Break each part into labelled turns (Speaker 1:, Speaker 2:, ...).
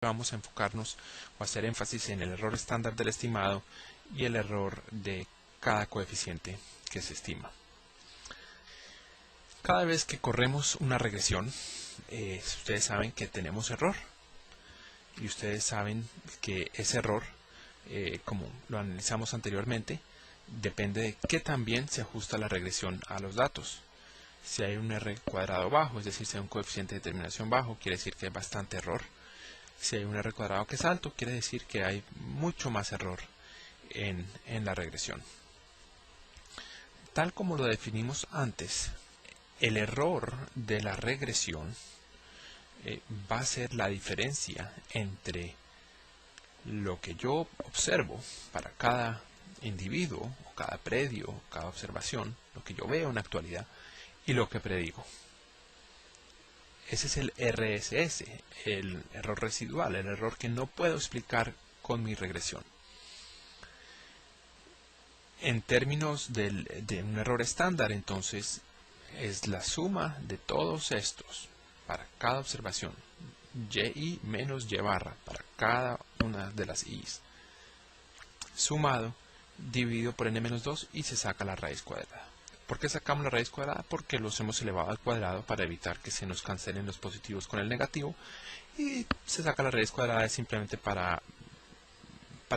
Speaker 1: vamos a enfocarnos o hacer énfasis en el error estándar del estimado y el error de cada coeficiente que se estima. Cada vez que corremos una regresión, ustedes saben que tenemos error. Y ustedes saben que ese error, como lo analizamos anteriormente, depende de qué tan bien se ajusta la regresión a los datos. Si hay un R cuadrado bajo, es decir, si hay un coeficiente de determinación bajo, quiere decir que hay bastante error. Si hay un R cuadrado que es alto, quiere decir que hay mucho más error en la regresión. Tal como lo definimos antes, el error de la regresión va a ser la diferencia entre lo que yo observo para cada individuo, o cada predio, o cada observación, lo que yo veo en la actualidad, y lo que predigo. Ese es el RSS, el error residual, el error que no puedo explicar con mi regresión. En términos de un error estándar, entonces, es la suma de todos estos para cada observación, y menos y barra para cada una de las i's, sumado, dividido por n-2 y se saca la raíz cuadrada. ¿Por qué sacamos la raíz cuadrada? Porque los hemos elevado al cuadrado para evitar que se nos cancelen los positivos con el negativo, y se saca la raíz cuadrada simplemente para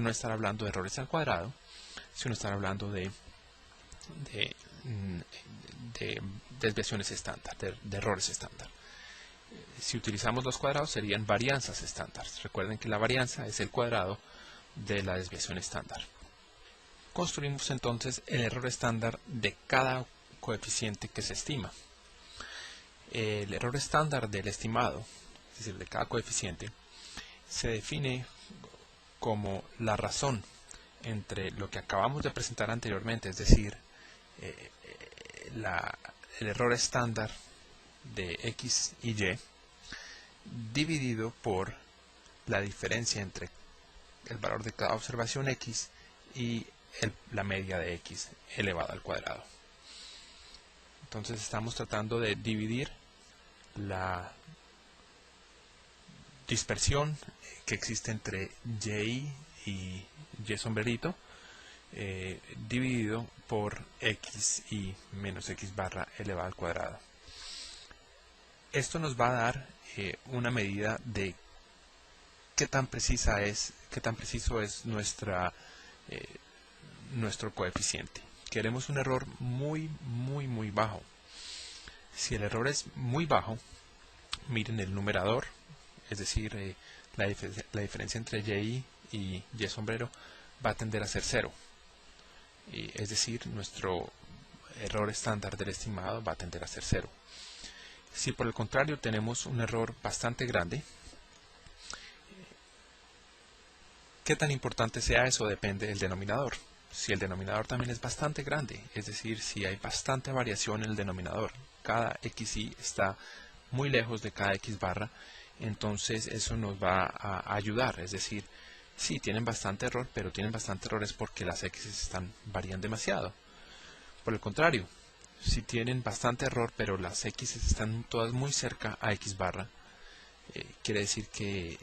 Speaker 1: no estar hablando de errores al cuadrado, sino estar hablando de desviaciones estándar, de errores estándar. Si utilizamos los cuadrados serían varianzas estándar. Recuerden que la varianza es el cuadrado de la desviación estándar. Construimos entonces el error estándar de cada coeficiente que se estima. El error estándar del estimado, es decir, de cada coeficiente, se define como la razón entre lo que acabamos de presentar anteriormente, es decir, el error estándar de x y y, dividido por la diferencia entre el valor de cada observación x y la media de x elevado al cuadrado. Entonces estamos tratando de dividir la dispersión que existe entre y y sombrerito, dividido por x y menos x barra elevado al cuadrado. Esto nos va a dar una medida de qué tan preciso es nuestro coeficiente. Queremos un error muy bajo. Si el error es muy bajo, miren el numerador, es decir, la diferencia entre y sombrero va a tender a ser 0. Es decir, nuestro error estándar del estimado va a tender a ser 0. Si por el contrario tenemos un error bastante grande, ¿qué tan importante sea eso? Depende del denominador. Si el denominador también es bastante grande, es decir, si hay bastante variación en el denominador, cada xy está muy lejos de cada x barra, entonces eso nos va a ayudar. Es decir, sí, tienen bastante error, pero tienen bastante errores porque las x varían demasiado. Por el contrario, si tienen bastante error, pero las x están todas muy cerca a x barra, quiere decir que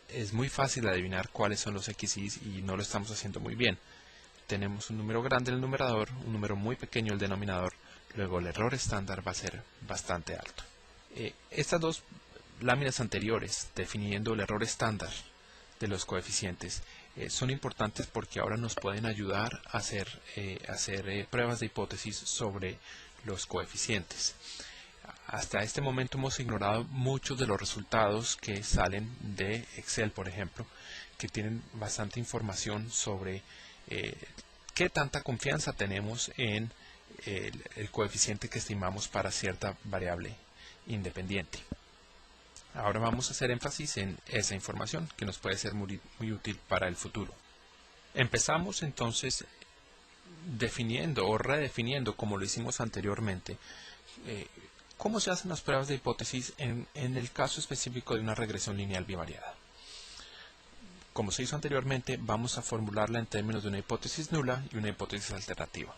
Speaker 1: es muy fácil adivinar cuáles son los xy y no lo estamos haciendo muy bien. Tenemos un número grande en el numerador, un número muy pequeño en el denominador, luego el error estándar va a ser bastante alto. Estas dos láminas anteriores, definiendo el error estándar de los coeficientes, son importantes porque ahora nos pueden ayudar a hacer pruebas de hipótesis sobre los coeficientes. Hasta este momento hemos ignorado muchos de los resultados que salen de Excel, por ejemplo, que tienen bastante información sobre qué tanta confianza tenemos en el coeficiente que estimamos para cierta variable independiente. Ahora vamos a hacer énfasis en esa información que nos puede ser muy útil para el futuro. Empezamos entonces definiendo o redefiniendo, como lo hicimos anteriormente, cómo se hacen las pruebas de hipótesis en el caso específico de una regresión lineal bivariada. Como se hizo anteriormente, vamos a formularla en términos de una hipótesis nula y una hipótesis alternativa.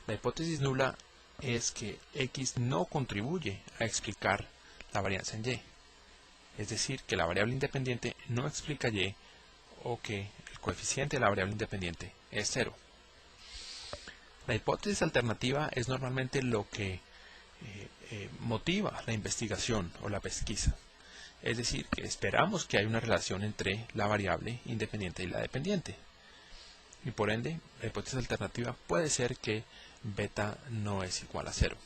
Speaker 1: La hipótesis nula es que x no contribuye a explicar la varianza en y. es decir, que la variable independiente no explica y o que el coeficiente de la variable independiente es 0. La hipótesis alternativa es normalmente lo que motiva la investigación o la pesquisa. Es decir, que esperamos que haya una relación entre la variable independiente y la dependiente. Y por ende, la hipótesis alternativa puede ser que beta no es igual a 0.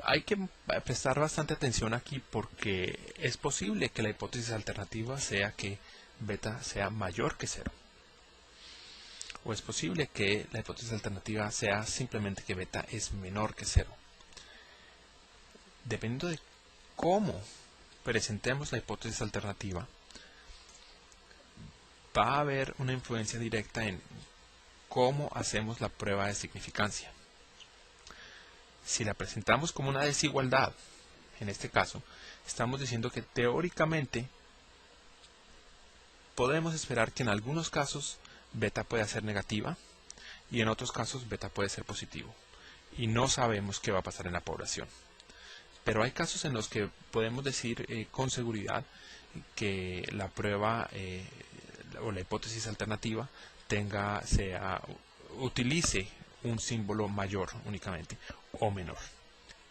Speaker 1: Hay que prestar bastante atención aquí porque es posible que la hipótesis alternativa sea que beta sea mayor que 0. O es posible que la hipótesis alternativa sea simplemente que beta es menor que 0. Dependiendo de cómo presentemos la hipótesis alternativa, va a haber una influencia directa en cómo hacemos la prueba de significancia. Si la presentamos como una desigualdad, en este caso, estamos diciendo que teóricamente podemos esperar que en algunos casos beta pueda ser negativa y en otros casos beta puede ser positivo. Y no sabemos qué va a pasar en la población. Pero hay casos en los que podemos decir con seguridad que la prueba o la hipótesis alternativa utilice un símbolo mayor únicamente o menor.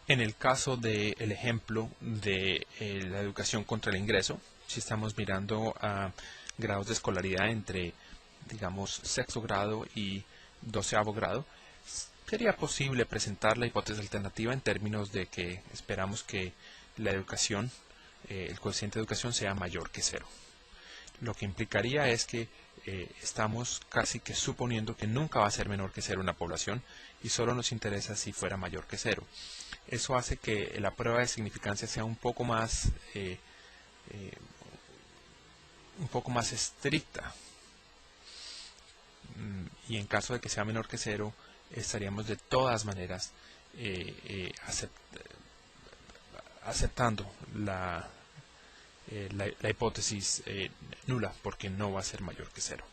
Speaker 1: En el caso del ejemplo de la educación contra el ingreso, si estamos mirando a grados de escolaridad entre, digamos, sexto grado y 12º grado, sería posible presentar la hipótesis alternativa en términos de que esperamos que la educación, el coeficiente de educación sea mayor que 0. Lo que implicaría es que estamos casi que suponiendo que nunca va a ser menor que 0 en la población y solo nos interesa si fuera mayor que 0. Eso hace que la prueba de significancia sea un poco más estricta. Y en caso de que sea menor que 0, estaríamos de todas maneras aceptando la hipótesis nula, porque no va a ser mayor que 0.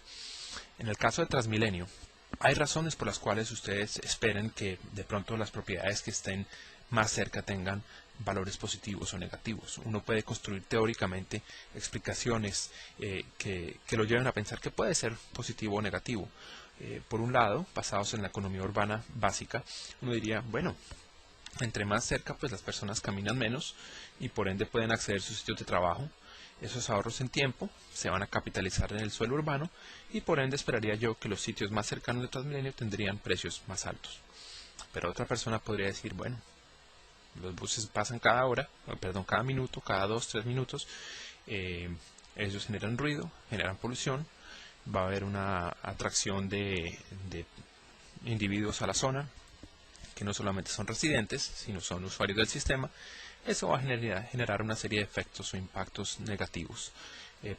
Speaker 1: En el caso de Transmilenio, hay razones por las cuales ustedes esperen que de pronto las propiedades que estén más cerca tengan valores positivos o negativos. Uno puede construir teóricamente explicaciones que lo lleven a pensar que puede ser positivo o negativo. Por un lado, basados en la economía urbana básica, uno diría, bueno, entre más cerca, pues las personas caminan menos y por ende pueden acceder a sus sitios de trabajo. Esos ahorros en tiempo se van a capitalizar en el suelo urbano y por ende esperaría yo que los sitios más cercanos de Transmilenio tendrían precios más altos. Pero otra persona podría decir, bueno, los buses pasan cada minuto, cada 2-3 minutos, ellos generan ruido, generan polución, va a haber una atracción de individuos a la zona, que no solamente son residentes, sino son usuarios del sistema. Eso va a generar una serie de efectos o impactos negativos.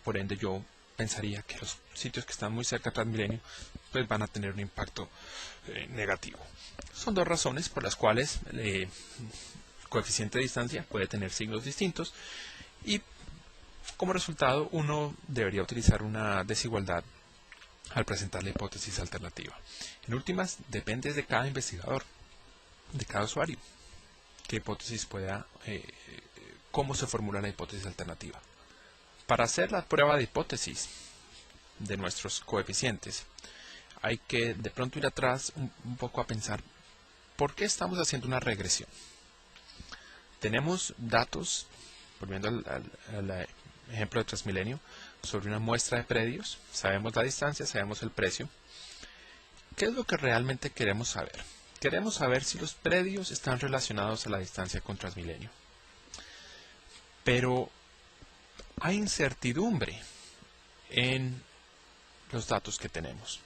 Speaker 1: Por ende, yo pensaría que los sitios que están muy cerca de Transmilenio pues van a tener un impacto negativo. Son dos razones por las cuales el coeficiente de distancia puede tener signos distintos y como resultado uno debería utilizar una desigualdad al presentar la hipótesis alternativa. En últimas, depende de cada investigador, de cada usuario, qué hipótesis cómo se formula la hipótesis alternativa. Para hacer la prueba de hipótesis de nuestros coeficientes, hay que de pronto ir atrás un poco a pensar ¿por qué estamos haciendo una regresión? Tenemos datos, volviendo al ejemplo de Transmilenio, sobre una muestra de predios, sabemos la distancia, sabemos el precio. ¿Qué es lo que realmente queremos saber? Queremos saber si los predios están relacionados a la distancia con Transmilenio. Pero hay incertidumbre en los datos que tenemos.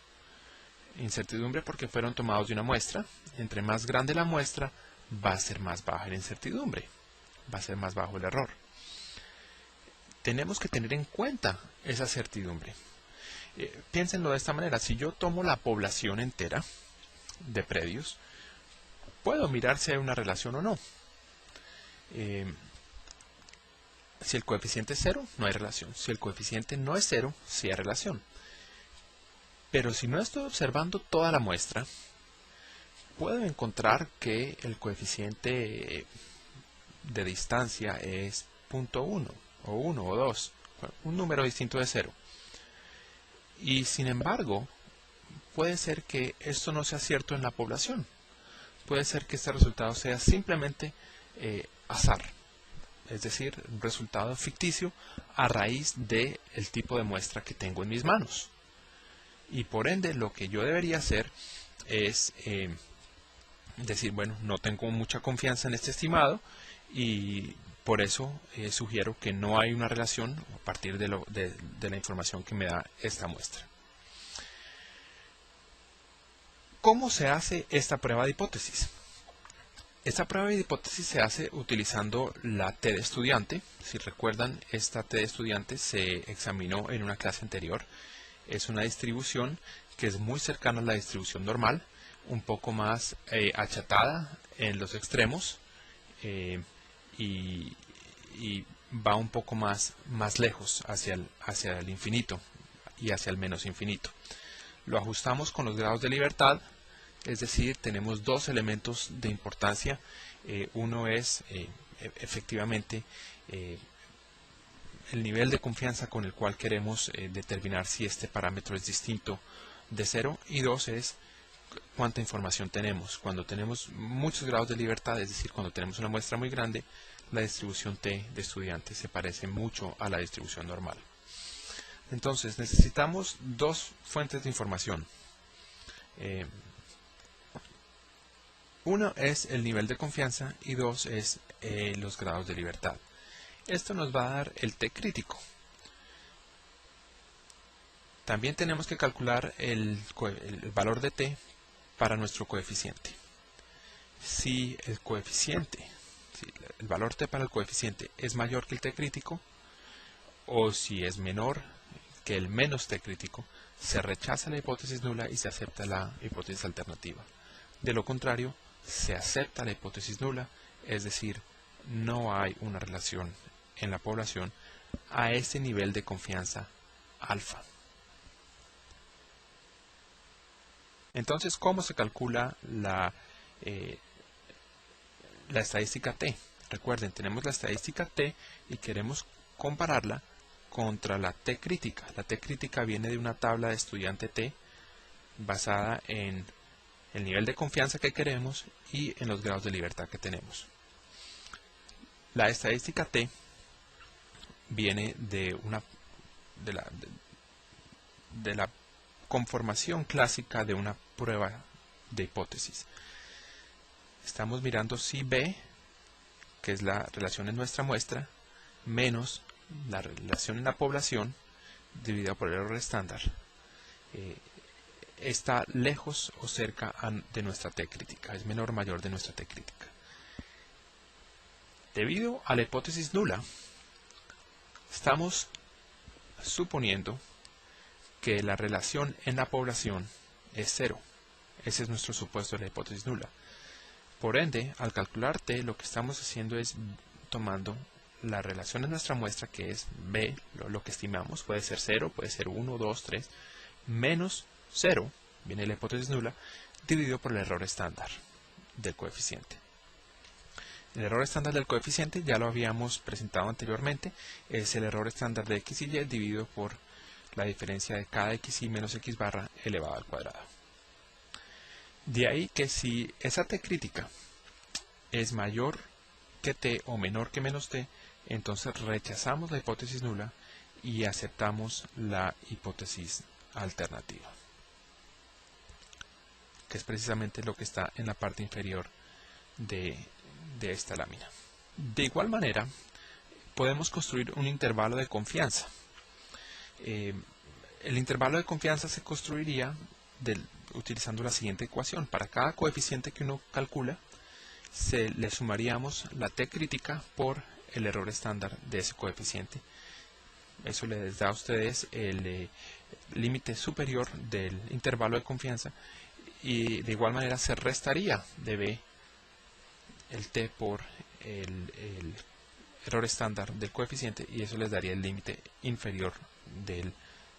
Speaker 1: Incertidumbre porque fueron tomados de una muestra. Entre más grande la muestra, va a ser más baja la incertidumbre. Va a ser más bajo el error. Tenemos que tener en cuenta esa certidumbre. Piénsenlo de esta manera. Si yo tomo la población entera de predios, puedo mirar si hay una relación o no. Si el coeficiente es 0, no hay relación. Si el coeficiente no es 0, sí hay relación. Pero si no estoy observando toda la muestra, puedo encontrar que el coeficiente de distancia es 0.1 o 1 o 2, un número distinto de 0. Y sin embargo, puede ser que esto no sea cierto en la población. Puede ser que este resultado sea simplemente azar, es decir, un resultado ficticio a raíz del tipo de muestra que tengo en mis manos. Y por ende, lo que yo debería hacer es decir, bueno, no tengo mucha confianza en este estimado y por eso sugiero que no hay una relación a partir de la información que me da esta muestra. ¿Cómo se hace esta prueba de hipótesis? Esta prueba de hipótesis se hace utilizando la T de estudiante. Si recuerdan, esta T de estudiante se examinó en una clase anterior. Es una distribución que es muy cercana a la distribución normal, un poco más achatada en los extremos y va un poco más lejos hacia el infinito y hacia el menos infinito. Lo ajustamos con los grados de libertad, es decir, tenemos dos elementos de importancia. Uno es efectivamente el nivel de confianza con el cual queremos determinar si este parámetro es distinto de 0, y dos es cuánta información tenemos. Cuando tenemos muchos grados de libertad, es decir, cuando tenemos una muestra muy grande, la distribución T de estudiantes se parece mucho a la distribución normal. Entonces, necesitamos dos fuentes de información. Uno es el nivel de confianza y dos es los grados de libertad. Esto nos va a dar el T crítico. También tenemos que calcular el valor de T para nuestro coeficiente. Si el valor T para el coeficiente es mayor que el T crítico, o si es menor que el menos T crítico, se rechaza la hipótesis nula y se acepta la hipótesis alternativa. De lo contrario, se acepta la hipótesis nula, es decir, no hay una relación en la población a ese nivel de confianza alfa. Entonces, ¿cómo se calcula la estadística T? Recuerden, tenemos la estadística T y queremos compararla contra la T crítica. La T crítica viene de una tabla de estudiante T basada en el nivel de confianza que queremos y en los grados de libertad que tenemos. La estadística T viene de la conformación clásica de una prueba de hipótesis. Estamos mirando si B, que es la relación en nuestra muestra, menos la relación en la población dividida por el error estándar, está lejos o cerca de nuestra T crítica, es menor o mayor de nuestra T crítica. Debido a la hipótesis nula, estamos suponiendo que la relación en la población es 0. Ese es nuestro supuesto de la hipótesis nula. Por ende, al calcular T, lo que estamos haciendo es tomando la relación en nuestra muestra, que es B, lo que estimamos, puede ser 0, puede ser 1, 2, 3, menos 0, viene la hipótesis nula, dividido por el error estándar del coeficiente. El error estándar del coeficiente ya lo habíamos presentado anteriormente, es el error estándar de x y y dividido por la diferencia de cada xy menos x barra elevado al cuadrado. De ahí que si esa T crítica es mayor que T o menor que menos T, entonces rechazamos la hipótesis nula y aceptamos la hipótesis alternativa, que es precisamente lo que está en la parte inferior de esta lámina. De igual manera, podemos construir un intervalo de confianza. El intervalo de confianza se construiría utilizando la siguiente ecuación. Para cada coeficiente que uno calcula, le sumaríamos la T crítica por el error estándar de ese coeficiente. Eso les da a ustedes el límite superior del intervalo de confianza, y de igual manera se restaría de B el T por el error estándar del coeficiente, y eso les daría el límite inferior del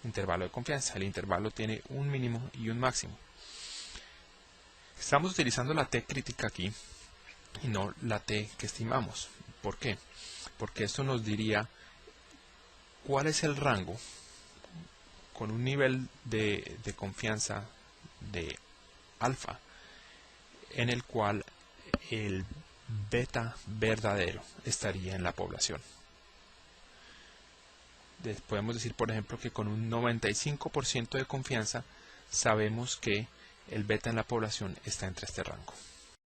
Speaker 1: intervalo de confianza. El intervalo tiene un mínimo y un máximo. Estamos utilizando la T crítica aquí y no la T que estimamos. ¿Por qué? porque esto nos diría cuál es el rango con un nivel de confianza de alfa en el cual el beta verdadero estaría en la población. Podemos decir, por ejemplo, que con un 95% de confianza sabemos que el beta en la población está entre este rango.